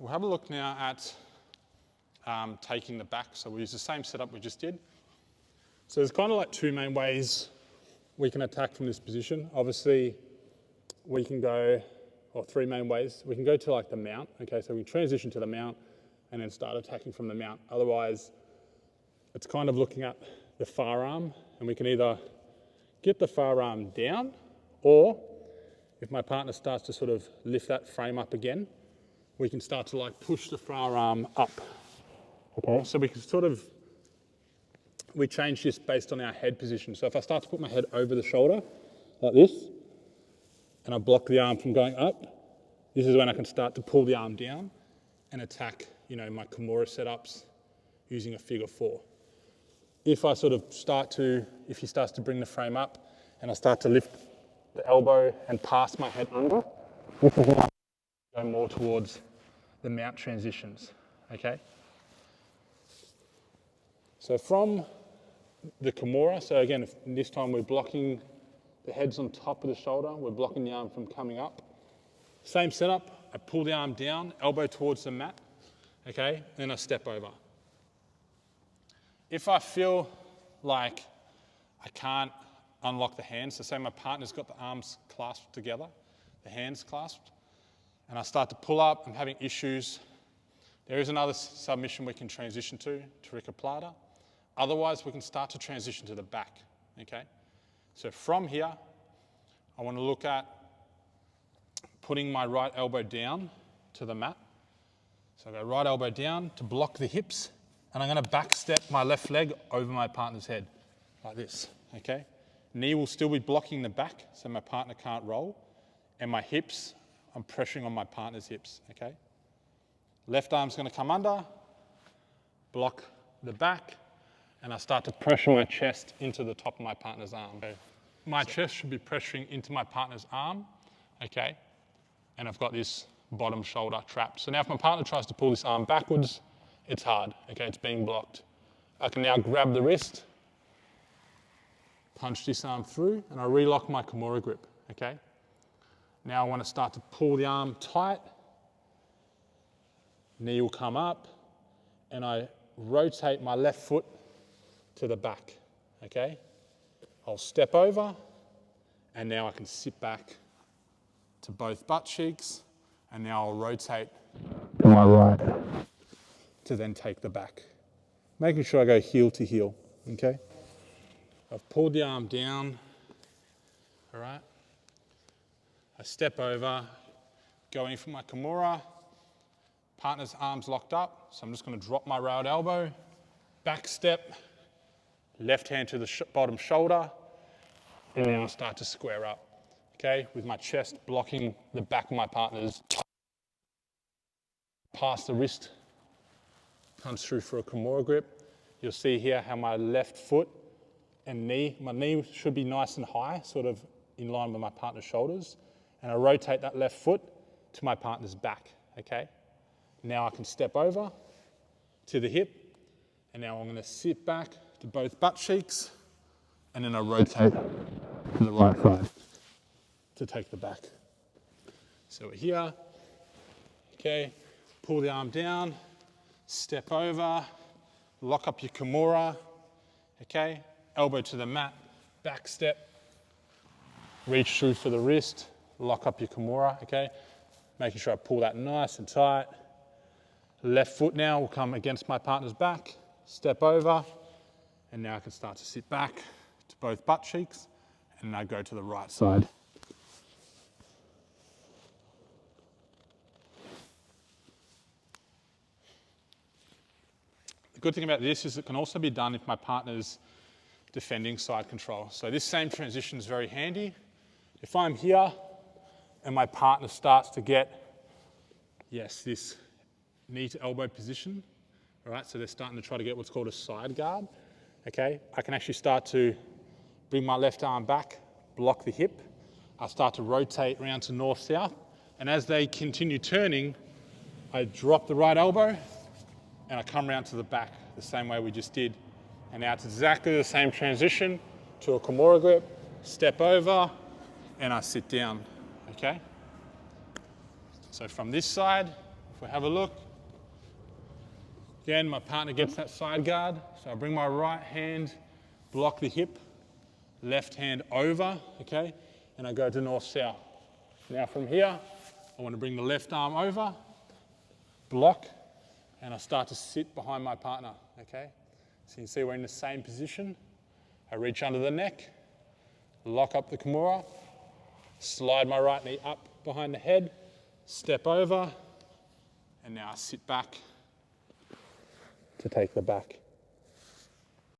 we'll have a look now at taking the back. So we'll use the same setup we just did. So there's kind of like two main ways we can attack from this position. Obviously, we can go, or three main ways. We can go to like the mount, okay? So we transition to the mount and then start attacking from the mount. Otherwise, it's kind of looking at the far arm, and we can either get the far arm down, or if my partner starts to sort of lift that frame up again, we can start to like push the far arm up, okay? So we can sort of, we change this based on our head position. So if I start to put my head over the shoulder, like this, and I block the arm from going up, this is when I can start to pull the arm down and attack, you know, my Kimura setups using a figure 4. If I sort of start to, if he starts to bring the frame up and I start to lift the elbow and pass my head under, this is when I go more towards the mount transitions, okay? So from the Kimura, so again, if this time we're blocking the head's on top of the shoulder, we're blocking the arm from coming up. Same setup, I pull the arm down, elbow towards the mat, okay? Then I step over. If I feel like I can't unlock the hands, so say my partner's got the arms clasped together, the hands clasped, and I start to pull up, I'm having issues, there is another submission we can transition to Rica Plata. Otherwise, we can start to transition to the back, okay? So from here, I want to look at putting my right elbow down to the mat. So I go right elbow down to block the hips, and I'm going to back step my left leg over my partner's head, like this, okay? Knee will still be blocking the back, so my partner can't roll, and my hips, I'm pressuring on my partner's hips, okay? Left arm's going to come under, block the back, and I start to pressure my chest into the top of my partner's arm. Okay. My chest should be pressuring into my partner's arm, okay? And I've got this bottom shoulder trapped. So now if my partner tries to pull this arm backwards, it's hard, okay? It's being blocked. I can now grab the wrist, punch this arm through, and I relock my Kimura grip, okay? Now I want to start to pull the arm tight. Knee will come up, and I rotate my left foot to the back, okay? I'll step over, and now I can sit back to both butt cheeks, and now I'll rotate to my right to then take the back. Making sure I go heel to heel, okay? I've pulled the arm down, all right? I step over, going for my Kimura, partner's arms locked up, so I'm just gonna drop my right elbow, back step, left hand to the bottom shoulder, and then I'll start to square up, okay? With my chest blocking the back of my partner's, past the wrist, comes through for a Kimura grip. You'll see here how my left foot and knee, my knee should be nice and high, sort of in line with my partner's shoulders, and I rotate that left foot to my partner's back, okay? Now I can step over to the hip, and now I'm gonna sit back to both butt cheeks, and then I rotate to the right side to take the back. So we're here, okay, pull the arm down, step over, lock up your Kimura, okay, elbow to the mat, back step, reach through for the wrist, lock up your Kimura, okay, making sure I pull that nice and tight. Left foot now will come against my partner's back, step over, and now I can start to sit back to both butt cheeks, and now go to the right side. The good thing about this is it can also be done if my partner's defending side control. So this same transition is very handy. If I'm here and my partner starts to get, yes, this knee to elbow position, all right, so they're starting to try to get what's called a side guard, okay? I can actually start to bring my left arm back, block the hip. I'll start to rotate around to north-south, and as they continue turning, I drop the right elbow, and I come around to the back, the same way we just did. And now it's exactly the same transition to a Kimura grip, step over, and I sit down, okay? So from this side, we have a look, again, my partner gets that side guard, so I bring my right hand, block the hip, left hand over, okay, and I go to north-south. Now from here, I want to bring the left arm over, block, and I start to sit behind my partner, okay? So you can see we're in the same position. I reach under the neck, lock up the Kimura, slide my right knee up behind the head, step over, and now I sit back to take the back.